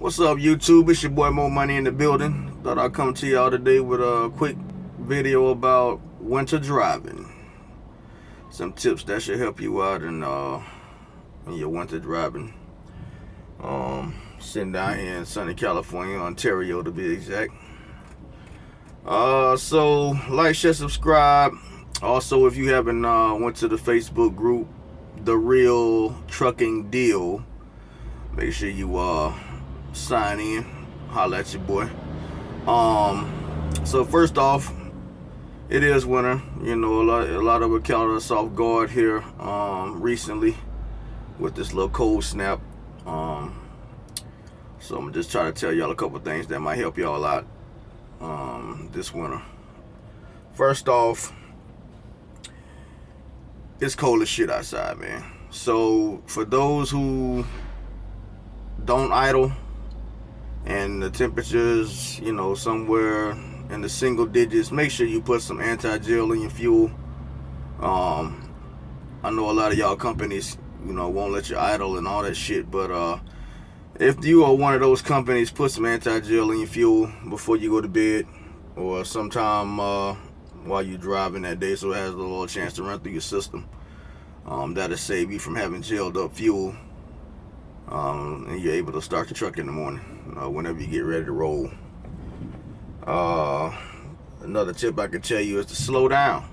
What's up, YouTube? It's your boy Mo Money in the building. Thought I'd come to y'all today with a quick video about winter driving. Some tips that should help you out in your winter driving. Sitting down here in sunny California, Ontario to be exact. So like, share, subscribe. Also, if you haven't went to the Facebook group, The Real Trucking Deal, make sure you sign in, holla at your boy. So first off, it is winter. You know, a lot of it caught us off guard here recently with this little cold snap. So I'm just trying to tell y'all a couple things that might help y'all out this winter. First off, it's cold as shit outside, man. So for those who don't idle and the temperatures, you know, somewhere in the single digits, make sure you put some anti-gel in your fuel. I know a lot of y'all companies, you know, won't let you idle and all that shit, but if you are one of those companies, put some anti-gel in your fuel before you go to bed or sometime while you're driving that day, so it has a little chance to run through your system. That'll save you from having gelled up fuel, and you're able to start your truck in the morning whenever you get ready to roll. Another tip I can tell you is to slow down.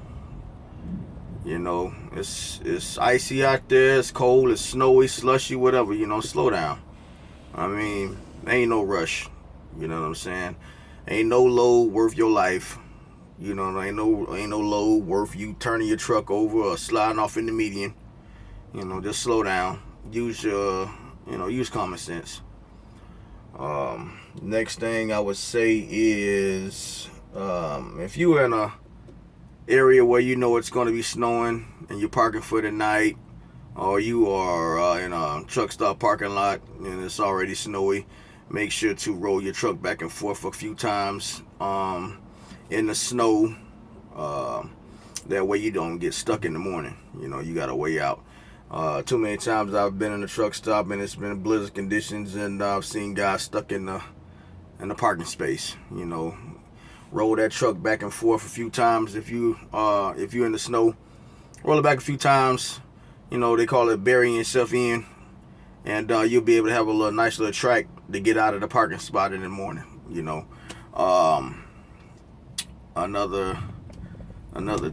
You know, it's icy out there, it's cold, it's snowy, slushy, whatever. You know, slow down. I mean, ain't no rush. You know what I'm saying? Ain't no load worth your life. You know, ain't no load worth you turning your truck over or sliding off in the median. You know, just slow down. Use common sense. Next thing I would say is, if you're in a area where you know it's going to be snowing and you're parking for the night, or you are in a truck stop parking lot and it's already snowy, make sure to roll your truck back and forth a few times in the snow. That way you don't get stuck in the morning. You know, you got a way out. Too many times I've been in a truck stop and it's been blizzard conditions and I've seen guys stuck in the parking space. You know, roll that truck back and forth a few times. If you're in the snow, roll it back a few times. You know, they call it burying yourself in, and you'll be able to have a nice little track to get out of the parking spot in the morning. You know, another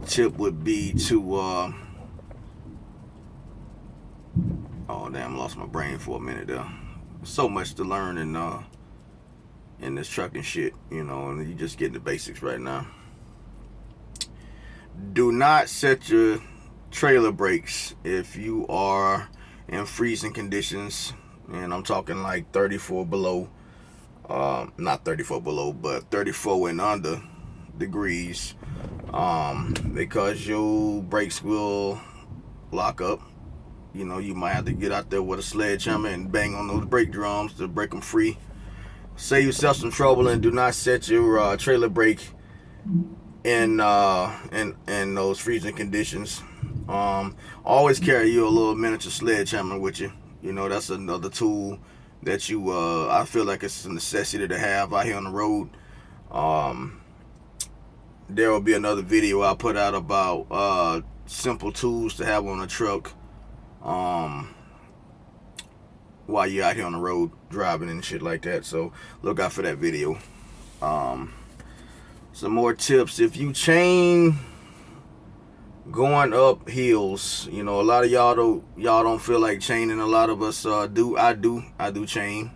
tip would be to oh damn, lost my brain for a minute there. So much to learn in this trucking shit, you know, and you just getting the basics right now. Do not set your trailer brakes if you are in freezing conditions, and I'm talking like 34 below, not 34 below, but 34 and under degrees, because your brakes will lock up. You know, you might have to get out there with a sledgehammer and bang on those brake drums to break them free. Save yourself some trouble, and do not set your trailer brake in those freezing conditions. Always carry you a little miniature sledgehammer with you. You know, that's another tool that you I feel like it's a necessity to have out here on the road. There will be another video I put out about simple tools to have on a truck while you're out here on the road driving and shit like that. So look out for that video. Some more tips: if you chain going up hills, you know, a lot of y'all don't feel like chaining. A lot of us do. I do chain.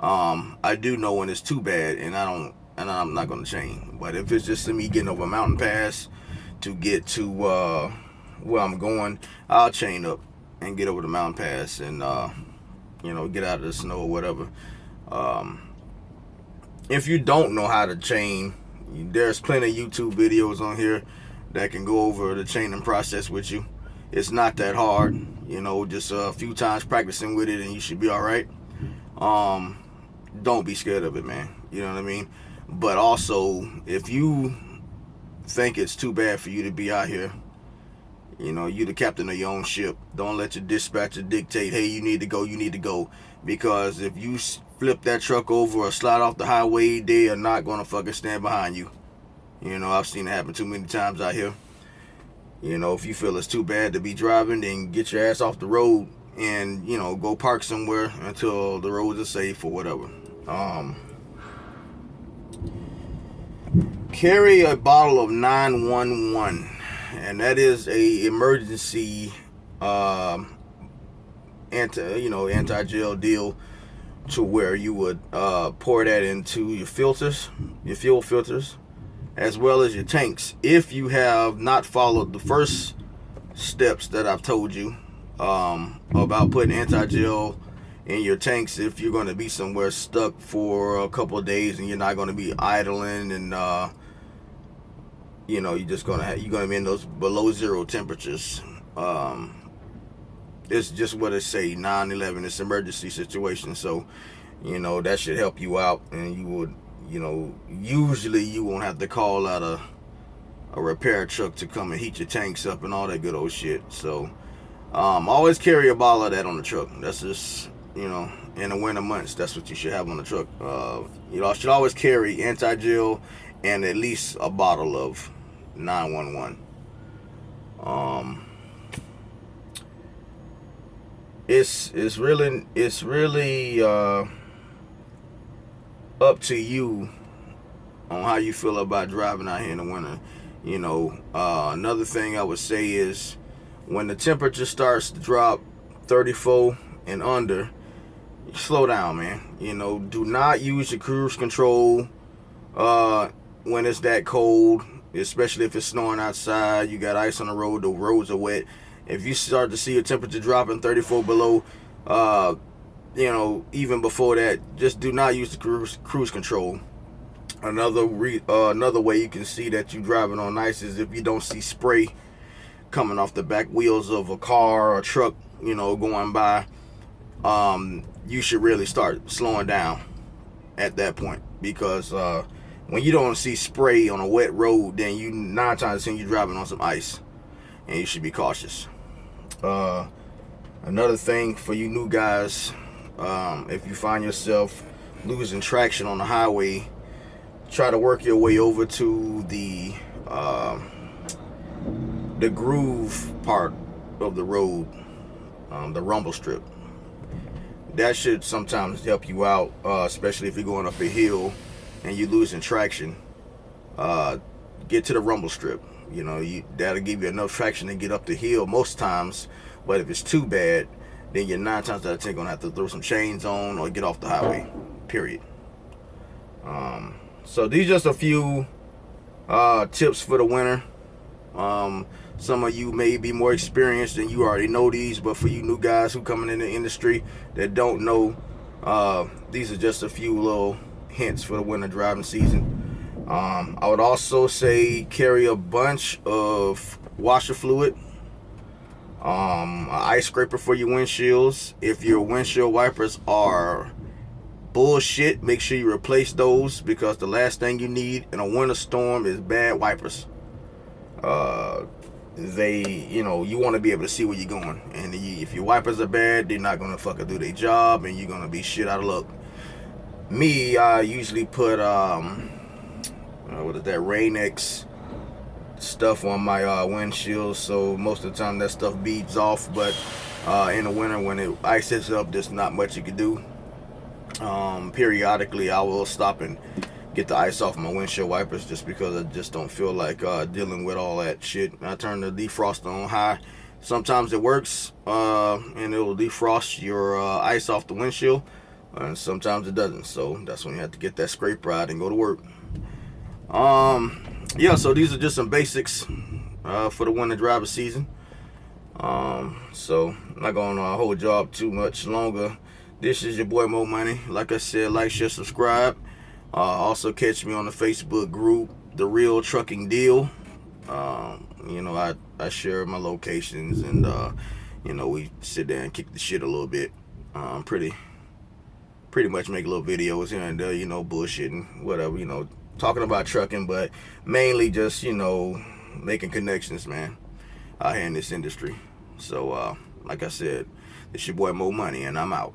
I do know when it's too bad, and I'm not gonna chain. But if it's just me getting over a mountain pass to get to where I'm going, I'll chain up and get over the mountain pass and you know, get out of the snow or whatever. If you don't know how to chain, there's plenty of YouTube videos on here that can go over the chaining process with you. It's not that hard, you know, just a few times practicing with it and you should be all right. Don't be scared of it, man. You know what I mean? But also, if you think it's too bad for you to be out here, You know, you the captain of your own ship. Don't let your dispatcher dictate, hey, you need to go, you need to go. Because if you flip that truck over or slide off the highway, they are not going to fucking stand behind you. You know, I've seen it happen too many times out here. You know, if you feel it's too bad to be driving, then get your ass off the road and, you know, go park somewhere until the roads are safe or whatever. Carry a bottle of 911, and that is a emergency anti-gel deal, to where you would pour that into your filters, your fuel filters, as well as your tanks. If you have not followed the first steps that I've told you about putting anti-gel in your tanks, if you're going to be somewhere stuck for a couple of days and you're not going to be idling, and you're going to be in those below zero temperatures. It's just what it say, 9/11. It's emergency situation, so that should help you out, and you would, usually you won't have to call out a repair truck to come and heat your tanks up and all that good old shit. So always carry a bottle of that on the truck. That's just, in the winter months, that's what you should have on the truck. I should always carry anti-gel and at least a bottle of 911. It's really up to you on how you feel about driving out here in the winter. Another thing I would say is, when the temperature starts to drop 34 and under, slow down, man. Do not use your cruise control when it's that cold, especially if it's snowing outside, you got ice on the road, the roads are wet. If you start to see your temperature dropping 34 below, even before that, just do not use the cruise control. Another way you can see that you're driving on ice is if you don't see spray coming off the back wheels of a car or a truck, going by. You should really start slowing down at that point, because when you don't see spray on a wet road, then 9 times out of 10 you're driving on some ice, and you should be cautious. Another thing for you new guys, if you find yourself losing traction on the highway, try to work your way over to the groove part of the road, the rumble strip. That should sometimes help you out, especially if you're going up a hill and you're losing traction. Get to the rumble strip. That'll give you enough traction to get up the hill most times. But if it's too bad, then you're 9 times out of 10 gonna have to throw some chains on or get off the highway. Period. So these are just a few tips for the winter. Some of you may be more experienced and you already know these, but for you new guys who coming in the industry that don't know, these are just a few little hints for the winter driving season. I would also say carry a bunch of washer fluid, an ice scraper for your windshields. If your windshield wipers are bullshit, make sure you replace those, because the last thing you need in a winter storm is bad wipers. You want to be able to see where you're going, and if your wipers are bad, they're not gonna fucking do their job, and you're gonna be shit out of luck. I usually put Rain-X stuff on my windshield, so most of the time that stuff beads off. But in the winter, when it ices up, there's not much you can do. Periodically I will stop and get the ice off my windshield wipers, just because I just don't feel like dealing with all that shit. I turn the defroster on high. Sometimes it works, and it will defrost your ice off the windshield, and sometimes it doesn't. So that's when you have to get that scraper out and go to work. So these are just some basics for the winter driver season. So I'm not gonna hold you up too much longer. This is your boy Mo Money. Like I said, like, share, subscribe. Also catch me on the Facebook group, The Real Trucking Deal. I share my locations, and we sit there and kick the shit a little bit. Pretty much make little videos here and there, bullshitting, whatever, talking about trucking, but mainly just, making connections, man. out here in this industry. So, like I said, it's your boy Mo Money, and I'm out.